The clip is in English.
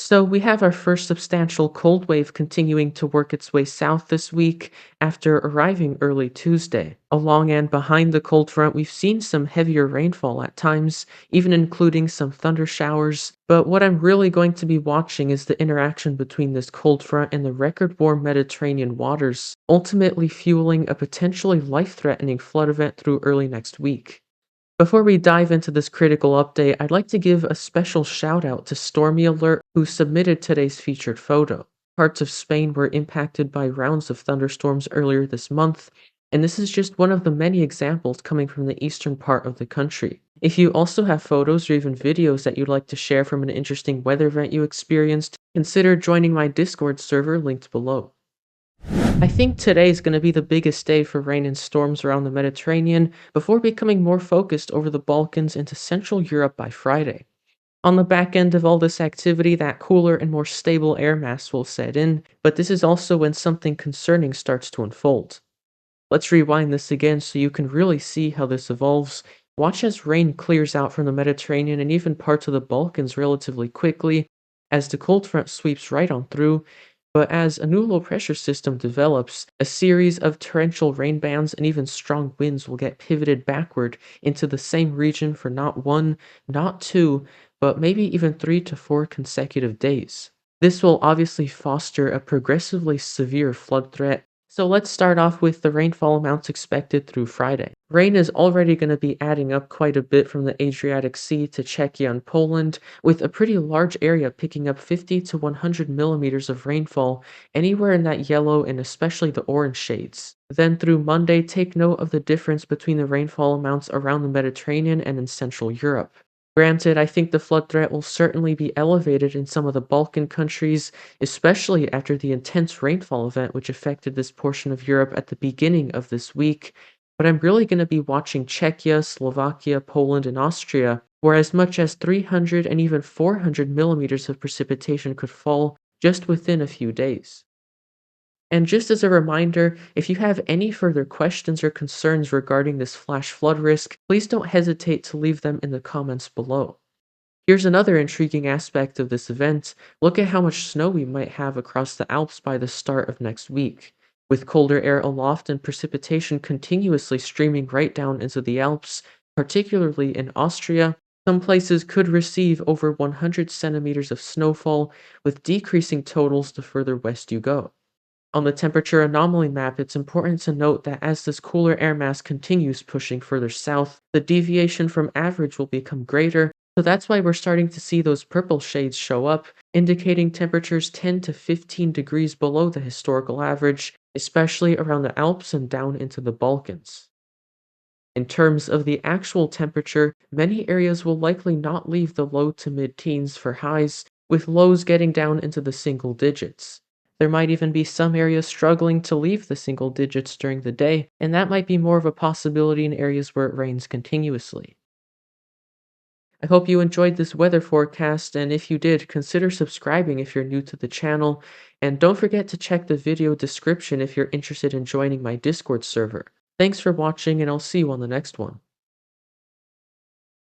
So we have our first substantial cold wave continuing to work its way south this week after arriving early Tuesday. Along and behind the cold front, we've seen some heavier rainfall at times, even including some thunder showers. But what I'm really going to be watching is the interaction between this cold front and the record warm Mediterranean waters, ultimately fueling a potentially life threatening flood event through early next week. Before we dive into this critical update, I'd like to give a special shout out to Stormy Alert, who submitted today's featured photo. Parts of Spain were impacted by rounds of thunderstorms earlier this month, and this is just one of the many examples coming from the eastern part of the country. If you also have photos or even videos that you'd like to share from an interesting weather event you experienced, consider joining my Discord server linked below. I think today is going to be the biggest day for rain and storms around the Mediterranean before becoming more focused over the Balkans into Central Europe by Friday. On the back end of all this activity, that cooler and more stable air mass will set in, but this is also when something concerning starts to unfold. Let's rewind this again so you can really see how this evolves. Watch as rain clears out from the Mediterranean and even parts of the Balkans relatively quickly as the cold front sweeps right on through. But as a new low pressure system develops, a series of torrential rain bands and even strong winds will get pivoted backward into the same region for not one, not two, but maybe even 3 to 4 consecutive days. This will obviously foster a progressively severe flood threat. So let's start off with the rainfall amounts expected through Friday. Rain is already going to be adding up quite a bit from the Adriatic Sea to Czechia and Poland, with a pretty large area picking up 50 to 100 millimeters of rainfall anywhere in that yellow and especially the orange shades. Then through Monday, take note of the difference between the rainfall amounts around the Mediterranean and in Central Europe. Granted, I think the flood threat will certainly be elevated in some of the Balkan countries, especially after the intense rainfall event which affected this portion of Europe at the beginning of this week. But I'm really going to be watching Czechia, Slovakia, Poland, and Austria, where as much as 300 and even 400 millimeters of precipitation could fall just within a few days. And just as a reminder, if you have any further questions or concerns regarding this flash flood risk, please don't hesitate to leave them in the comments below. Here's another intriguing aspect of this event. Look at how much snow we might have across the Alps by the start of next week. With colder air aloft and precipitation continuously streaming right down into the Alps, particularly in Austria, some places could receive over 100 centimeters of snowfall, with decreasing totals the further west you go. On the temperature anomaly map, it's important to note that as this cooler air mass continues pushing further south, the deviation from average will become greater, so that's why we're starting to see those purple shades show up, indicating temperatures 10 to 15 degrees below the historical average, especially around the Alps and down into the Balkans. In terms of the actual temperature, many areas will likely not leave the low to mid-teens for highs, with lows getting down into the single digits. There might even be some areas struggling to leave the single digits during the day, and that might be more of a possibility in areas where it rains continuously. I hope you enjoyed this weather forecast, and if you did, consider subscribing if you're new to the channel, and don't forget to check the video description if you're interested in joining my Discord server. Thanks for watching, and I'll see you on the next one.